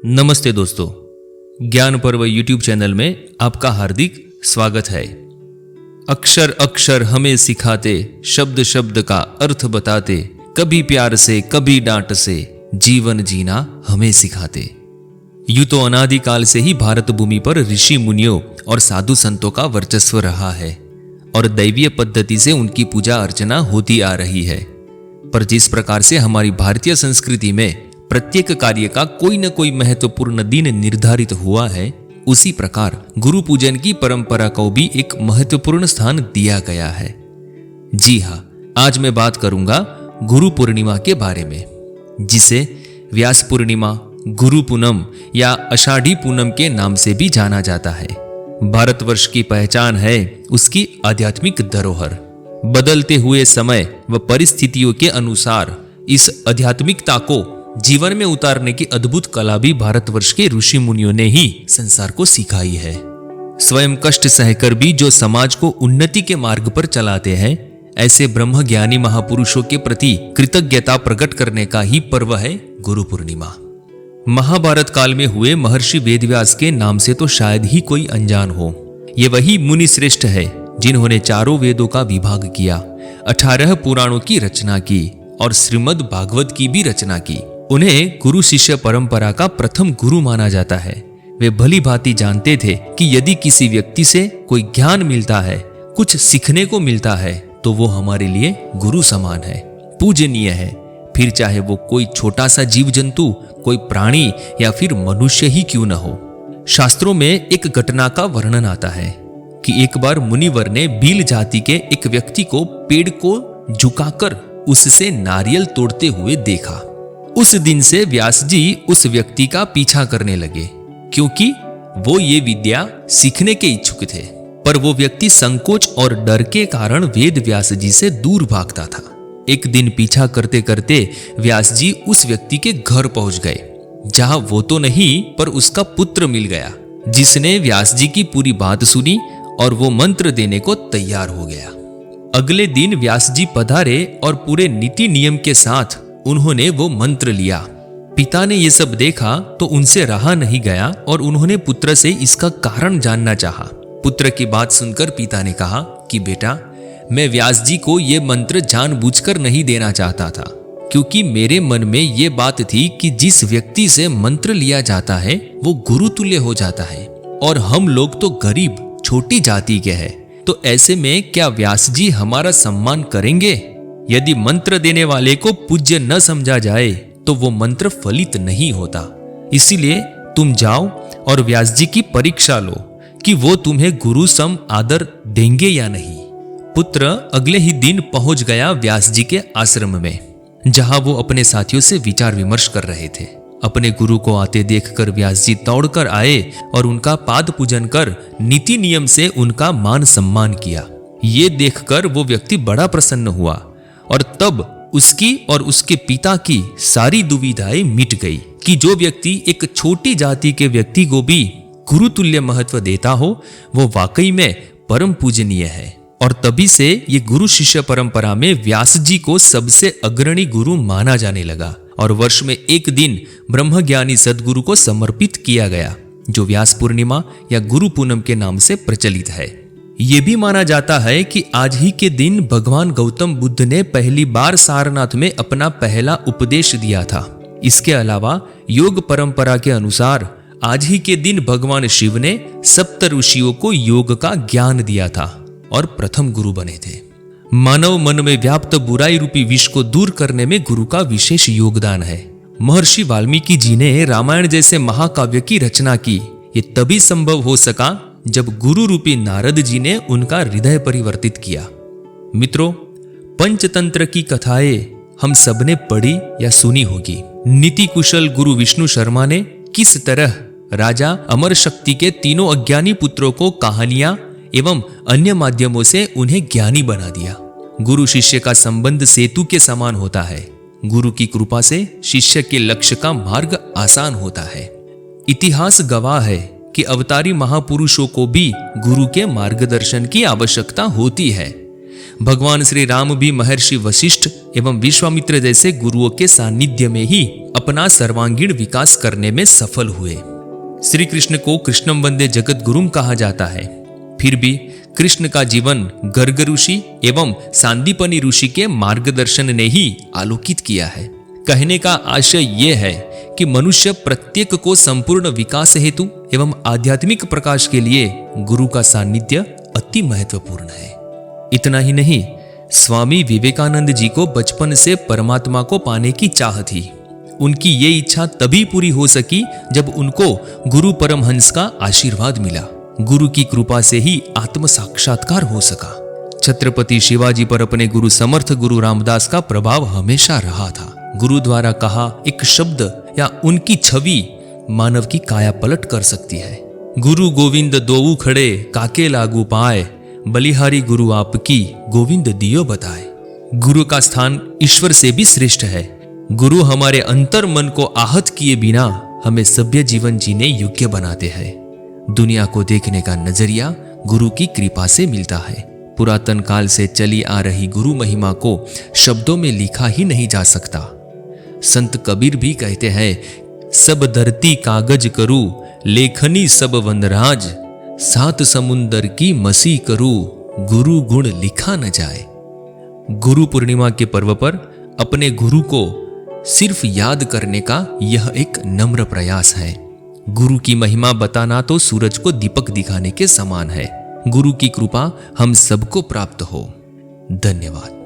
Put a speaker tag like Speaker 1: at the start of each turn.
Speaker 1: नमस्ते दोस्तों, ज्ञान पर्व यूट्यूब चैनल में आपका हार्दिक स्वागत है। अक्षर अक्षर हमें सिखाते, शब्द शब्द का अर्थ बताते, कभी प्यार से कभी डांट से जीवन जीना हमें सिखाते। यूं तो अनादिकाल से ही भारत भूमि पर ऋषि मुनियों और साधु संतों का वर्चस्व रहा है और दैवीय पद्धति से उनकी पूजा अर्चना होती आ रही है। पर जिस प्रकार से हमारी भारतीय संस्कृति में प्रत्येक कार्य का कोई न कोई महत्वपूर्ण दिन निर्धारित हुआ है, उसी प्रकार गुरु पूजन की परंपरा को भी एक महत्वपूर्ण स्थान दिया गया है। जी हाँ, आज मैं बात करूंगा गुरु पूर्णिमा के बारे में, जिसे व्यास पूर्णिमा, गुरु पूनम या आषाढ़ी पूनम के नाम से भी जाना जाता है। भारतवर्ष की पहचान है उसकी आध्यात्मिक धरोहर। बदलते हुए समय व परिस्थितियों के अनुसार इस आध्यात्मिकता को जीवन में उतारने की अद्भुत कला भी भारतवर्ष के ऋषि मुनियों ने ही संसार को सिखाई है। स्वयं कष्ट सहकर भी जो समाज को उन्नति के मार्ग पर चलाते हैं, ऐसे ब्रह्म ज्ञानी महापुरुषों के प्रति कृतज्ञता प्रकट करने का ही पर्व है गुरु पूर्णिमा। महाभारत काल में हुए महर्षि वेदव्यास के नाम से तो शायद ही कोई अनजान हो। ये वही मुनि श्रेष्ठ है जिन्होंने चारों वेदों का विभाग किया, 18 पुराणों की रचना की और श्रीमद् भागवत की भी रचना की। उन्हें गुरु शिष्य परंपरा का प्रथम गुरु माना जाता है। वे भली भांति जानते थे कि यदि किसी व्यक्ति से कोई ज्ञान मिलता है, कुछ सीखने को मिलता है, तो वो हमारे लिए गुरु समान है, पूजनीय है। फिर चाहे वो कोई छोटा सा जीव जंतु, कोई प्राणी या फिर मनुष्य ही क्यों न हो। शास्त्रों में एक घटना का वर्णन आता है कि एक बार मुनिवर ने भील जाति के एक व्यक्ति को पेड़ को झुकाकर उससे नारियल तोड़ते हुए देखा। उस दिन से व्यास जी उस व्यक्ति का पीछा करने लगे, क्योंकि वो ये विद्या सीखने के इच्छुक थे। पर वो व्यक्ति संकोच और डर के कारण वेद व्यास जी से दूर भागता था। एक दिन पीछा करते करते व्यास जी उस व्यक्ति के घर पहुंच गए, जहां वो तो नहीं पर उसका पुत्र मिल गया, जिसने व्यास जी की पूरी बात सुनी और वो मंत्र देने को तैयार हो गया। अगले दिन व्यास जी पधारे और पूरे नीति नियम के साथ उन्होंने वो मंत्र लिया। पिता ने ये सब देखा तो उनसे रहा नहीं गया और उन्होंने पुत्र से इसका कारण जानना चाहा। पुत्र की बात सुनकर पिता ने कहा कि बेटा, मैं व्यास जी को ये मंत्र जानबूझकर नहीं देना चाहता था, क्योंकि मेरे मन में ये बात थी कि जिस व्यक्ति से मंत्र लिया जाता है वो गुरु तुल्य हो जाता है, और हम लोग तो गरीब छोटी जाति के हैं, तो ऐसे में क्या व्यास जी हमारा सम्मान करेंगे? यदि मंत्र देने वाले को पूज्य न समझा जाए तो वो मंत्र फलित नहीं होता। इसीलिए तुम जाओ और व्यास जी की परीक्षा लो कि वो तुम्हें गुरु सम आदर देंगे या नहीं। पुत्र अगले ही दिन पहुंच गया व्यास जी के आश्रम में, जहां वो अपने साथियों से विचार विमर्श कर रहे थे। अपने गुरु को आते देखकर व्यास जी दौड़कर आए और उनका पाद पूजन कर नीति नियम से उनका मान सम्मान किया। ये देखकर वो व्यक्ति बड़ा प्रसन्न हुआ और तब उसकी और उसके पिता की सारी दुविधाएं मिट गई कि जो व्यक्ति एक छोटी जाति के व्यक्ति को भी गुरु तुल्य महत्व देता हो, वो वाकई में परम पूजनीय है। और तभी से ये गुरु शिष्य परंपरा में व्यास जी को सबसे अग्रणी गुरु माना जाने लगा और वर्ष में एक दिन ब्रह्मज्ञानी सद्गुरु को समर्पित किया गया, जो व्यास पूर्णिमा या गुरु पूनम के नाम से प्रचलित है। ये भी माना जाता है कि आज ही के दिन भगवान गौतम बुद्ध ने पहली बार सारनाथ में अपना पहला उपदेश दिया था। इसके अलावा योग परंपरा के अनुसार आज ही के दिन भगवान शिव ने सप्त ऋषियों को योग का ज्ञान दिया था और प्रथम गुरु बने थे। मानव मन में व्याप्त बुराई रूपी विष को दूर करने में गुरु का विशेष योगदान है। महर्षि वाल्मीकि जी ने रामायण जैसे महाकाव्य की रचना की। ये तभी संभव हो सका जब गुरु रूपी नारद जी ने उनका हृदय परिवर्तित किया। मित्रों, पंचतंत्र की कथाएं हम सबने पढ़ी या सुनी होगी। नीति कुशल गुरु विष्णु शर्मा ने किस तरह राजा अमर शक्ति के तीनों अज्ञानी पुत्रों को कहानियां एवं अन्य माध्यमों से उन्हें ज्ञानी बना दिया। गुरु शिष्य का संबंध सेतु के समान होता है। गुरु की कृपा से शिष्य के लक्ष्य का मार्ग आसान होता है। इतिहास गवाह है कि अवतारी महापुरुषों को भी गुरु के मार्गदर्शन की आवश्यकता होती है। भगवान श्री राम भी महर्षि वशिष्ठ एवं विश्वामित्र जैसे गुरुओं के सानिध्य में ही अपना सर्वांगीण विकास करने में सफल हुए। श्री कृष्ण को कृष्णम वंदे जगत गुरुम कहा जाता है। फिर भी कृष्ण का जीवन गर्ग ऋषि एवं सांदीपनी ऋषि के मार्गदर्शन ने ही आलोकित किया है। कहने का आशय यह है कि मनुष्य प्रत्येक को संपूर्ण विकास हेतु एवं आध्यात्मिक प्रकाश के लिए गुरु का सानिध्य अति महत्वपूर्ण है। इतना ही नहीं, स्वामी विवेकानंद जी को बचपन से परमात्मा को पाने की चाह थी। उनकी ये इच्छा तभी पूरी हो सकी जब उनको गुरु परमहंस का आशीर्वाद मिला। गुरु की कृपा से ही आत्म साक्षात्कार हो सका। छत्रपति शिवाजी पर अपने गुरु समर्थ गुरु रामदास का प्रभाव हमेशा रहा था। गुरु द्वारा कहा एक शब्द या उनकी छवि मानव की काया पलट कर सकती है। गुरु गोविंद दोऊ खड़े काके लागू पाए, बलिहारी गुरु आपकी गोविंद दियो बताए। गुरु का स्थान ईश्वर से भी श्रेष्ठ है। गुरु हमारे अंतर मन को आहत किए बिना हमें सभ्य जीवन जीने योग्य बनाते हैं। दुनिया को देखने का नजरिया गुरु की कृपा से मिलता है। पुरातन काल से चली आ रही गुरु महिमा को शब्दों में लिखा ही नहीं जा सकता। संत कबीर भी कहते हैं, सब धरती कागज करू, लेखनी सब वनराज, सात समुंदर की मसी करू, गुरु गुण लिखा न जाए। गुरु पूर्णिमा के पर्व पर अपने गुरु को सिर्फ याद करने का यह एक नम्र प्रयास है। गुरु की महिमा बताना तो सूरज को दीपक दिखाने के समान है। गुरु की कृपा हम सबको प्राप्त हो। धन्यवाद।